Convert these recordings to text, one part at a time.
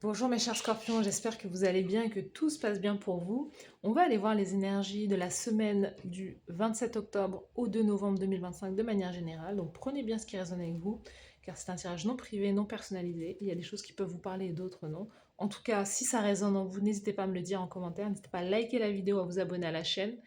Bonjour mes chers scorpions, j'espère que vous allez bien et que tout se passe bien pour vous. On va aller voir les énergies de la semaine du 27 octobre au 2 novembre 2025 de manière générale. Donc prenez bien ce qui résonne avec vous, car c'est un tirage non privé, non personnalisé. Il y a des choses qui peuvent vous parler et d'autres non. En tout cas, si ça résonne en vous, n'hésitez pas à me le dire en commentaire, n'hésitez pas à liker la vidéo, à vous abonner à la chaîne.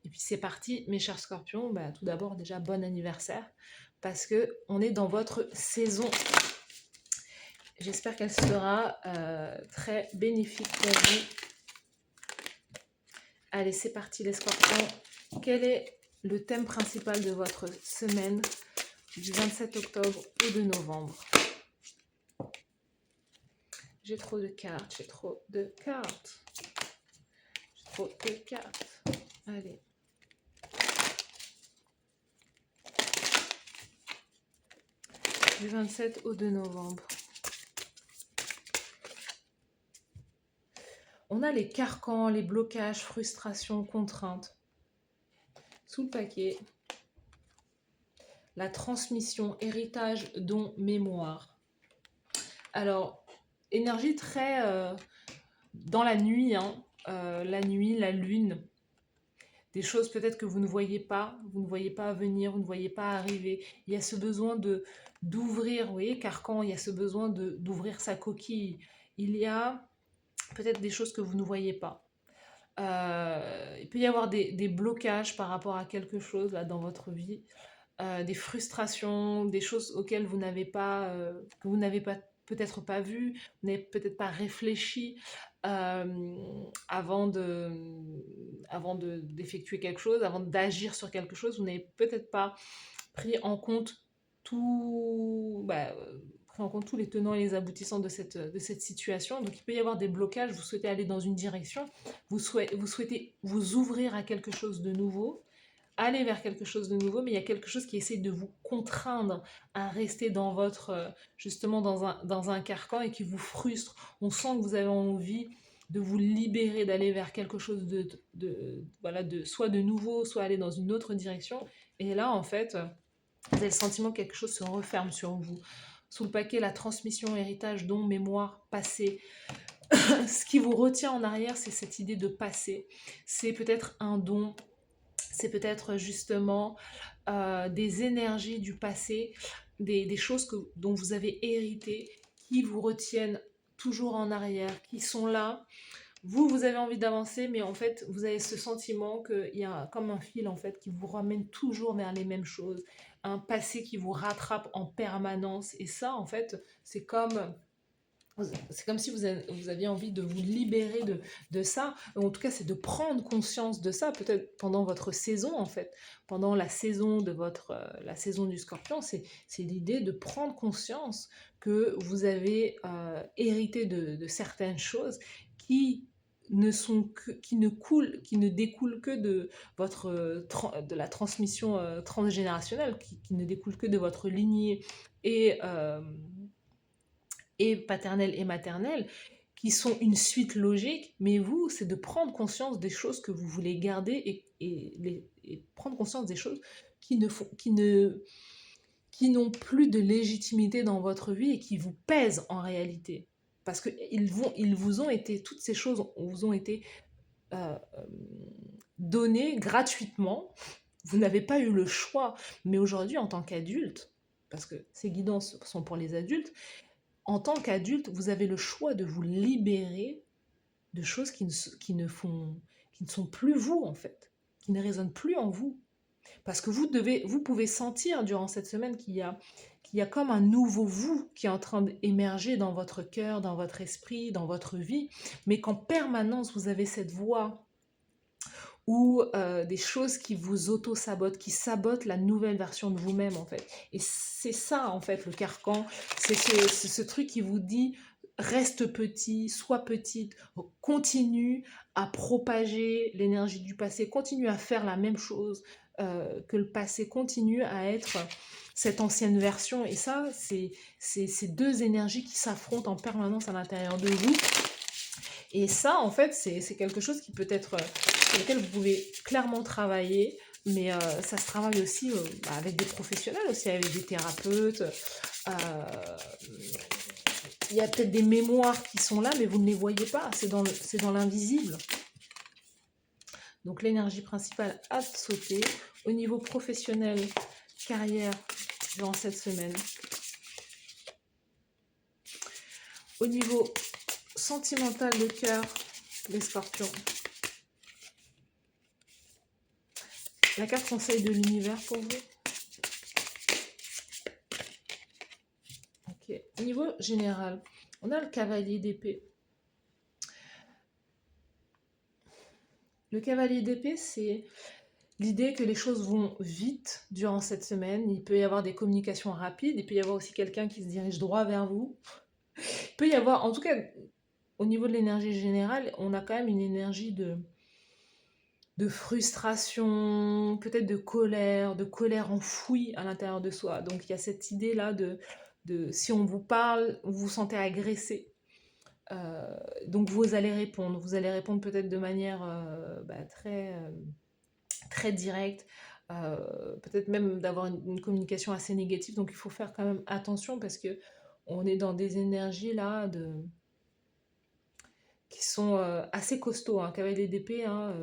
Et puis c'est parti, mes chers scorpions. Tout d'abord déjà bon anniversaire, parce que on est dans votre saison. J'espère qu'elle sera très bénéfique pour vous. Allez, c'est parti les scorpions. Quel est le thème principal de votre semaine du 27 octobre au 2 novembre? J'ai trop de cartes, j'ai trop de cartes. J'ai trop de cartes. Allez. Du 27 au 2 novembre. On a les carcans, les blocages, frustrations, contraintes. Sous le paquet, la transmission, héritage, don, mémoire. Alors, énergie très dans la nuit, hein, la nuit, la lune, des choses peut-être que vous ne voyez pas venir, vous ne voyez pas arriver. Il y a ce besoin d'ouvrir, vous voyez, carcan, il y a ce besoin d'ouvrir sa coquille. Il y a peut-être des choses que vous ne voyez pas. Il peut y avoir des blocages par rapport à quelque chose là, dans votre vie, des frustrations, des choses auxquelles vous n'avez pas, que vous n'avez pas peut-être pas vu, vous n'avez peut-être pas réfléchi d'effectuer quelque chose, avant d'agir sur quelque chose, vous n'avez peut-être pas pris en compte pris en compte tous les tenants et les aboutissants de cette situation. Donc il peut y avoir des blocages, vous souhaitez aller dans une direction, vous souhaitez vous ouvrir à quelque chose de nouveau, aller vers quelque chose de nouveau, mais il y a quelque chose qui essaie de vous contraindre à rester dans votre, justement dans un carcan et qui vous frustre. On sent que vous avez envie de vous libérer, d'aller vers quelque chose voilà, soit de nouveau, soit aller dans une autre direction. Et là, en fait, vous avez le sentiment que quelque chose se referme sur vous. Sous le paquet, la transmission, héritage, don, mémoire, passé. Ce qui vous retient en arrière, c'est cette idée de passé. C'est peut-être un don, c'est peut-être justement des énergies du passé, des choses dont vous avez hérité, qui vous retiennent toujours en arrière, qui sont là. Vous avez envie d'avancer, mais en fait, vous avez ce sentiment qu'il y a comme un fil en fait qui vous ramène toujours vers les mêmes choses, un passé qui vous rattrape en permanence. Et ça, en fait, c'est comme si vous aviez envie de vous libérer de ça. En tout cas, c'est de prendre conscience de ça, peut-être pendant votre saison, en fait. Pendant la saison la saison du scorpion, c'est l'idée de prendre conscience que vous avez hérité de certaines choses qui qui ne découlent que de de la transmission transgénérationnelle, qui ne découlent que de votre lignée et paternelle et maternelle, qui sont une suite logique, mais vous, c'est de prendre conscience des choses que vous voulez garder et prendre conscience des choses qui ne font, qui n'ont plus de légitimité dans votre vie et qui vous pèsent en réalité. Parce que ils vous ont été, toutes ces choses vous ont été euh, données gratuitement. Vous n'avez pas eu le choix. Mais aujourd'hui, en tant qu'adulte, parce que ces guidances sont pour les adultes, en tant qu'adulte, vous avez le choix de vous libérer de choses qui ne sont plus vous, en fait, qui ne résonnent plus en vous. Parce que vous pouvez sentir durant cette semaine qu'il y a comme un nouveau vous qui est en train d'émerger dans votre cœur, dans votre esprit, dans votre vie, mais qu'en permanence, vous avez cette voix ou des choses qui vous auto-sabotent, qui sabotent la nouvelle version de vous-même, en fait. Et c'est ça, en fait, le carcan. C'est ce truc qui vous dit reste petit, sois petite, continue à propager l'énergie du passé, continue à faire la même chose que le passé, continue à être cette ancienne version. Et ça, c'est ces deux énergies qui s'affrontent en permanence à l'intérieur de vous. Et ça, en fait, c'est quelque chose qui peut être sur lequel vous pouvez clairement travailler, mais ça se travaille aussi avec des professionnels, aussi avec des thérapeutes, il y a peut-être des mémoires qui sont là, mais vous ne les voyez pas, c'est dans l'invisible. Donc l'énergie principale a sauté. Au niveau professionnel, carrière, durant cette semaine. Au niveau sentimental, le cœur, les scorpions. La carte conseil de l'univers pour vous. Ok. Au niveau général, on a le cavalier d'épée. Le cavalier d'épée, c'est l'idée que les choses vont vite durant cette semaine. Il peut y avoir des communications rapides. Il peut y avoir aussi quelqu'un qui se dirige droit vers vous. Il peut y avoir, en tout cas, au niveau de l'énergie générale, on a quand même une énergie de frustration, peut-être de colère enfouie à l'intérieur de soi. Donc il y a cette idée-là de si on vous parle, vous vous sentez agressé. Donc vous allez répondre peut-être de manière très directe, peut-être même d'avoir une communication assez négative. Donc il faut faire quand même attention parce que on est dans des énergies là qui sont assez costauds, hein. Cavalier d'épée, hein,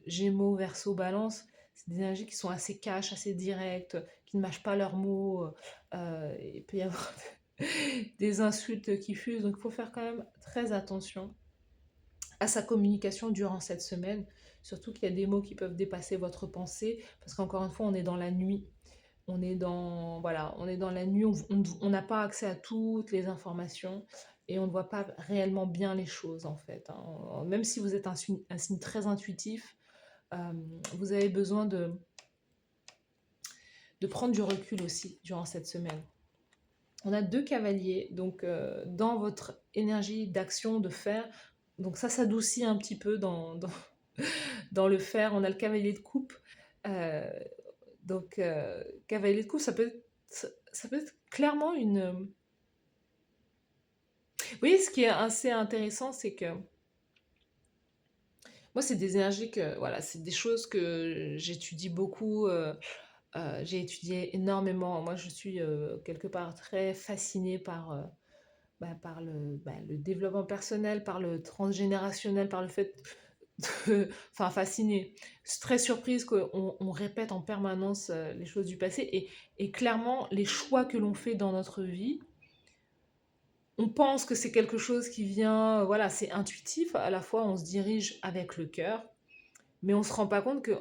Gémeaux, Verseau, Balance, c'est des énergies qui sont assez cash, assez directes, qui ne mâchent pas leurs mots. Il peut y avoir des insultes qui fusent, donc il faut faire quand même très attention à sa communication durant cette semaine. Surtout qu'il y a des mots qui peuvent dépasser votre pensée, parce qu'encore une fois, on est dans la nuit. On est dans la nuit, on n'a pas accès à toutes les informations et on ne voit pas réellement bien les choses en fait, hein. Même si vous êtes un signe très intuitif, vous avez besoin de prendre du recul aussi durant cette semaine. On a 2 cavaliers, donc dans votre énergie d'action, de faire, donc ça s'adoucit un petit peu dans le faire. On a le cavalier de coupe, euh, donc cavalier de coupe, ça peut être clairement une... Vous voyez, ce qui est assez intéressant, c'est que moi, c'est des énergies que, voilà, c'est des choses que j'étudie beaucoup. J'ai étudié énormément. Moi, je suis quelque part très fascinée par le développement personnel, par le transgénérationnel, par le fait de... Enfin, fascinée. Très surprise qu'on répète en permanence les choses du passé. Et clairement, les choix que l'on fait dans notre vie, on pense que c'est quelque chose qui vient... Voilà, c'est intuitif. À la fois, on se dirige avec le cœur. Mais on se rend pas compte que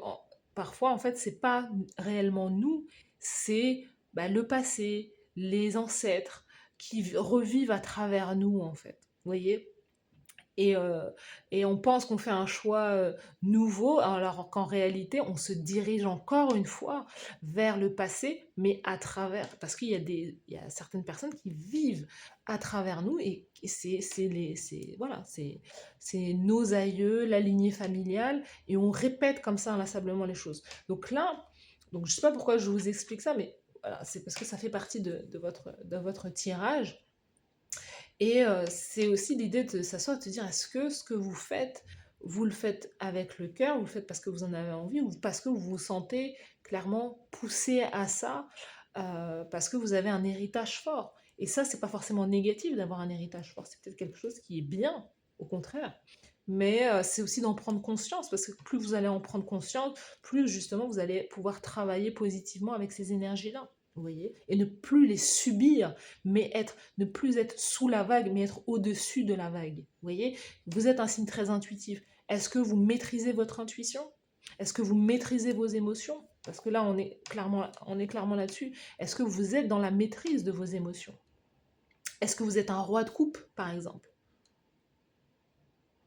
parfois, en fait, c'est pas réellement nous, c'est le passé, les ancêtres qui revivent à travers nous, en fait. Vous voyez? Et, euh, et on pense qu'on fait un choix nouveau, alors qu'en réalité, on se dirige encore une fois vers le passé, mais à travers, parce il y a certaines personnes qui vivent à travers nous, et voilà, c'est nos aïeux, la lignée familiale, et on répète comme ça inlassablement les choses. Donc là, donc je sais pas pourquoi je vous explique ça, mais voilà, c'est parce que ça fait partie de votre tirage. Et c'est aussi l'idée de s'asseoir et de se dire, est-ce que ce que vous le faites avec le cœur, vous le faites parce que vous en avez envie, ou parce que vous vous sentez clairement poussé à ça, parce que vous avez un héritage fort. Et ça, c'est pas forcément négatif d'avoir un héritage fort, c'est peut-être quelque chose qui est bien, au contraire. Mais c'est aussi d'en prendre conscience, parce que plus vous allez en prendre conscience, plus justement vous allez pouvoir travailler positivement avec ces énergies-là. Vous voyez? Et ne plus les subir, mais ne plus être sous la vague, mais être au-dessus de la vague. Vous voyez? Vous êtes un signe très intuitif. Est-ce que vous maîtrisez votre intuition? Est-ce que vous maîtrisez vos émotions? Parce que là, on est clairement là-dessus. Est-ce que vous êtes dans la maîtrise de vos émotions? Est-ce que vous êtes un roi de coupe, par exemple?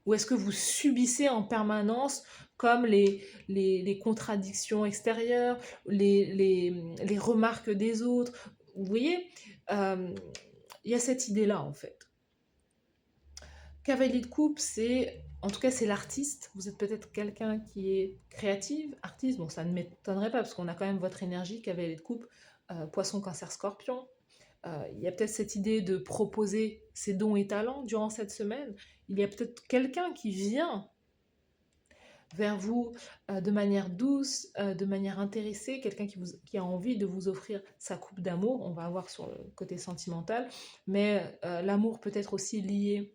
Ou est-ce que vous subissez en permanence comme les contradictions extérieures, les remarques des autres? Vous voyez, euh, il y a cette idée-là en fait. Cavalier de coupe, en tout cas, c'est l'artiste. Vous êtes peut-être quelqu'un qui est créative, artiste. Bon, ça ne m'étonnerait pas parce qu'on a quand même votre énergie, cavalier de coupe, poisson, cancer, scorpion. Il y a peut-être cette idée de proposer ses dons et talents durant cette semaine. Il y a peut-être quelqu'un qui vient vers vous de manière douce, de manière intéressée, quelqu'un qui a envie de vous offrir sa coupe d'amour, on va voir sur le côté sentimental, mais l'amour peut être aussi lié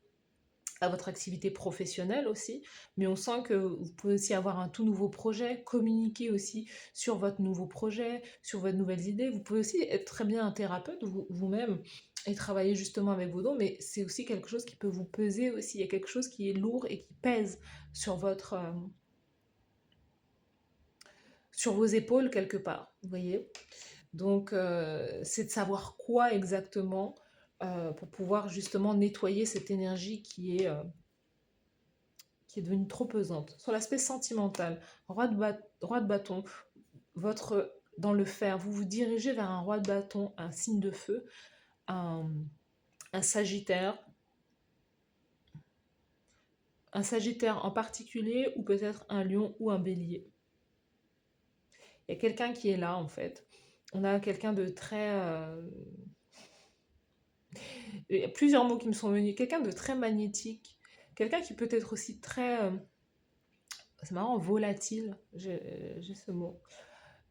à votre activité professionnelle aussi, mais on sent que vous pouvez aussi avoir un tout nouveau projet, communiquer aussi sur votre nouveau projet, sur vos nouvelles idées. Vous pouvez aussi être très bien un thérapeute vous-même et travailler justement avec vos dons, mais c'est aussi quelque chose qui peut vous peser aussi. Il y a quelque chose qui est lourd et qui pèse sur sur vos épaules quelque part, vous voyez. Donc, c'est de savoir quoi exactement pour pouvoir justement nettoyer cette énergie qui est devenue trop pesante. Sur l'aspect sentimental, roi de bâton, dans le fer, vous vous dirigez vers un roi de bâton, un signe de feu, un, un sagittaire, un sagittaire en particulier, ou peut-être un lion ou un bélier. Il y a quelqu'un qui est là en fait. On a quelqu'un de très... il y a plusieurs mots qui me sont venus. Quelqu'un de très magnétique. Quelqu'un qui peut être aussi très... c'est marrant, volatile, j'ai ce mot.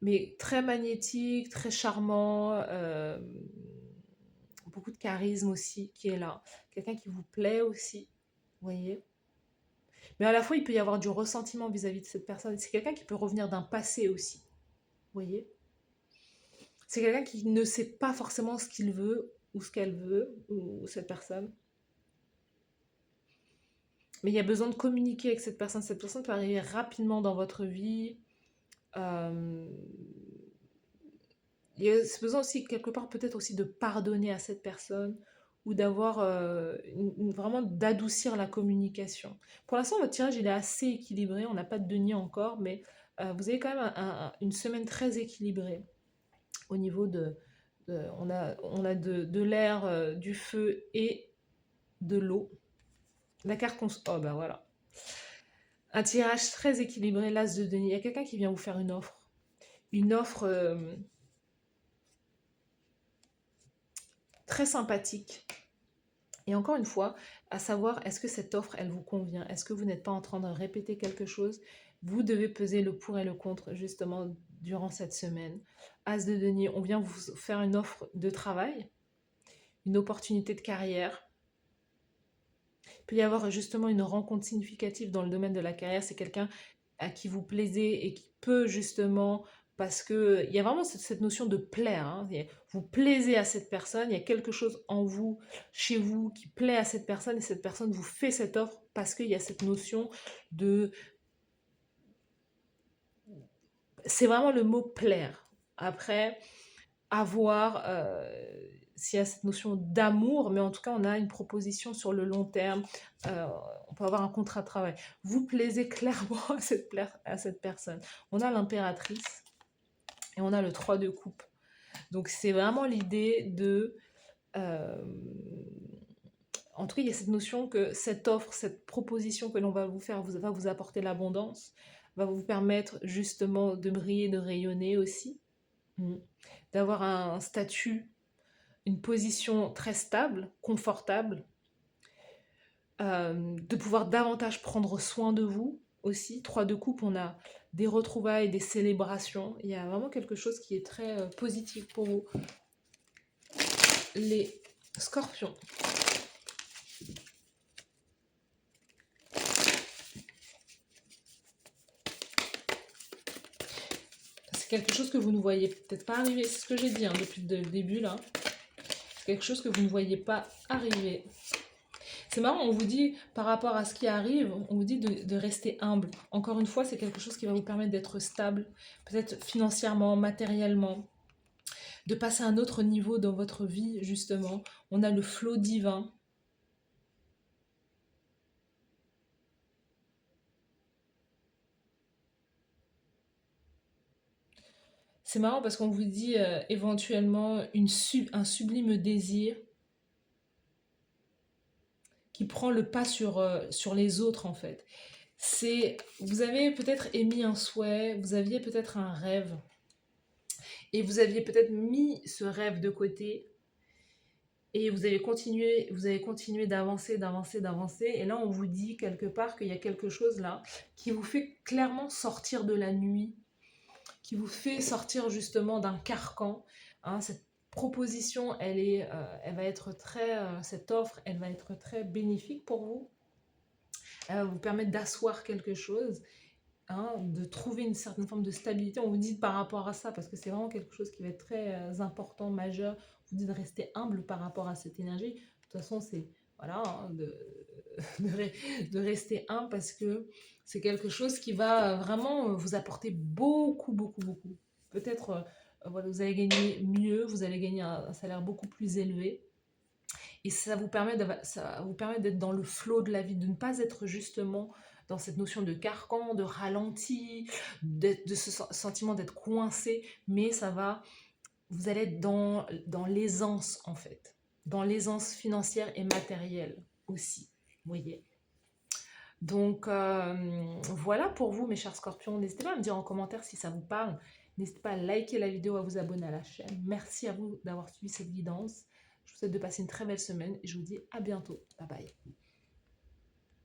Mais très magnétique, très charmant, beaucoup de charisme aussi qui est là. Quelqu'un qui vous plaît aussi, vous voyez. Mais à la fois, il peut y avoir du ressentiment vis-à-vis de cette personne. C'est quelqu'un qui peut revenir d'un passé aussi, vous voyez. C'est quelqu'un qui ne sait pas forcément ce qu'il veut ou ce qu'elle veut, ou cette personne. Mais il y a besoin de communiquer avec cette personne. Cette personne peut arriver rapidement dans votre vie. Euh, Il y a ce besoin aussi, quelque part, peut-être aussi de pardonner à cette personne ou d'avoir vraiment d'adoucir la communication. Pour l'instant, votre tirage, il est assez équilibré. On n'a pas de denier encore, mais vous avez quand même une semaine très équilibrée au niveau on a de l'air, du feu et de l'eau. La carte oh ben voilà. Un tirage très équilibré, l'as de denier. Il y a quelqu'un qui vient vous faire une offre. Une offre très sympathique. Et encore une fois, à savoir, est-ce que cette offre, elle vous convient? Est-ce que vous n'êtes pas en train de répéter quelque chose? Vous devez peser le pour et le contre, justement, durant cette semaine. As de denier, on vient vous faire une offre de travail, une opportunité de carrière. Il peut y avoir justement une rencontre significative dans le domaine de la carrière. C'est quelqu'un à qui vous plaisez et qui peut justement, parce que il y a vraiment cette notion de plaire, hein. Vous plaisez à cette personne, il y a quelque chose en vous, chez vous, qui plaît à cette personne et cette personne vous fait cette offre parce qu'il y a cette notion de... C'est vraiment le mot plaire. Après, à voir s'il y a cette notion d'amour, mais en tout cas, on a une proposition sur le long terme. On peut avoir un contrat de travail. Vous plaisez clairement à cette personne. On a l'impératrice et on a le 3 de coupe. Donc, c'est vraiment l'idée de... en tout cas, il y a cette notion que cette offre, cette proposition que l'on va vous faire va vous apporter l'abondance, va vous permettre justement de briller, de rayonner aussi, d'avoir un statut, une position très stable, confortable, de pouvoir davantage prendre soin de vous aussi. 3 de coupe, on a des retrouvailles, des célébrations. Il y a vraiment quelque chose qui est très positif pour vous. Les scorpions. C'est quelque chose que vous ne voyez peut-être pas arriver. C'est ce que j'ai dit hein, depuis le début là. C'est quelque chose que vous ne voyez pas arriver. C'est marrant, on vous dit, par rapport à ce qui arrive, on vous dit de rester humble. Encore une fois, c'est quelque chose qui va vous permettre d'être stable, peut-être financièrement, matériellement, de passer à un autre niveau dans votre vie, justement. On a le flot divin. C'est marrant parce qu'on vous dit éventuellement un sublime désir qui prend le pas sur les autres, en fait. Vous avez peut-être émis un souhait, vous aviez peut-être un rêve, et vous aviez peut-être mis ce rêve de côté, Et vous avez continué d'avancer, d'avancer, d'avancer. Et là, on vous dit quelque part qu'il y a quelque chose là qui vous fait clairement sortir de la nuit, qui vous fait sortir justement d'un carcan. Hein. Cette proposition, elle va être cette offre, elle va être très bénéfique pour vous. Elle va vous permettre d'asseoir quelque chose, hein, de trouver une certaine forme de stabilité. On vous dit par rapport à ça, parce que c'est vraiment quelque chose qui va être très important, majeur. On vous dit de rester humble par rapport à cette énergie. De toute façon, c'est voilà, hein, de rester humble parce que c'est quelque chose qui va vraiment vous apporter beaucoup, beaucoup, beaucoup. Peut-être, voilà, vous allez gagner mieux, vous allez gagner un salaire beaucoup plus élevé. Et ça va vous permet d'être dans le flow de la vie, de ne pas être justement dans cette notion de carcan, de ralenti, de ce sentiment d'être coincé, mais vous allez être dans l'aisance en fait, dans l'aisance financière et matérielle aussi, vous voyez. Donc voilà pour vous mes chers scorpions, n'hésitez pas à me dire en commentaire si ça vous parle, n'hésitez pas à liker la vidéo, à vous abonner à la chaîne, merci à vous d'avoir suivi cette guidance, je vous souhaite de passer une très belle semaine et je vous dis à bientôt, bye bye.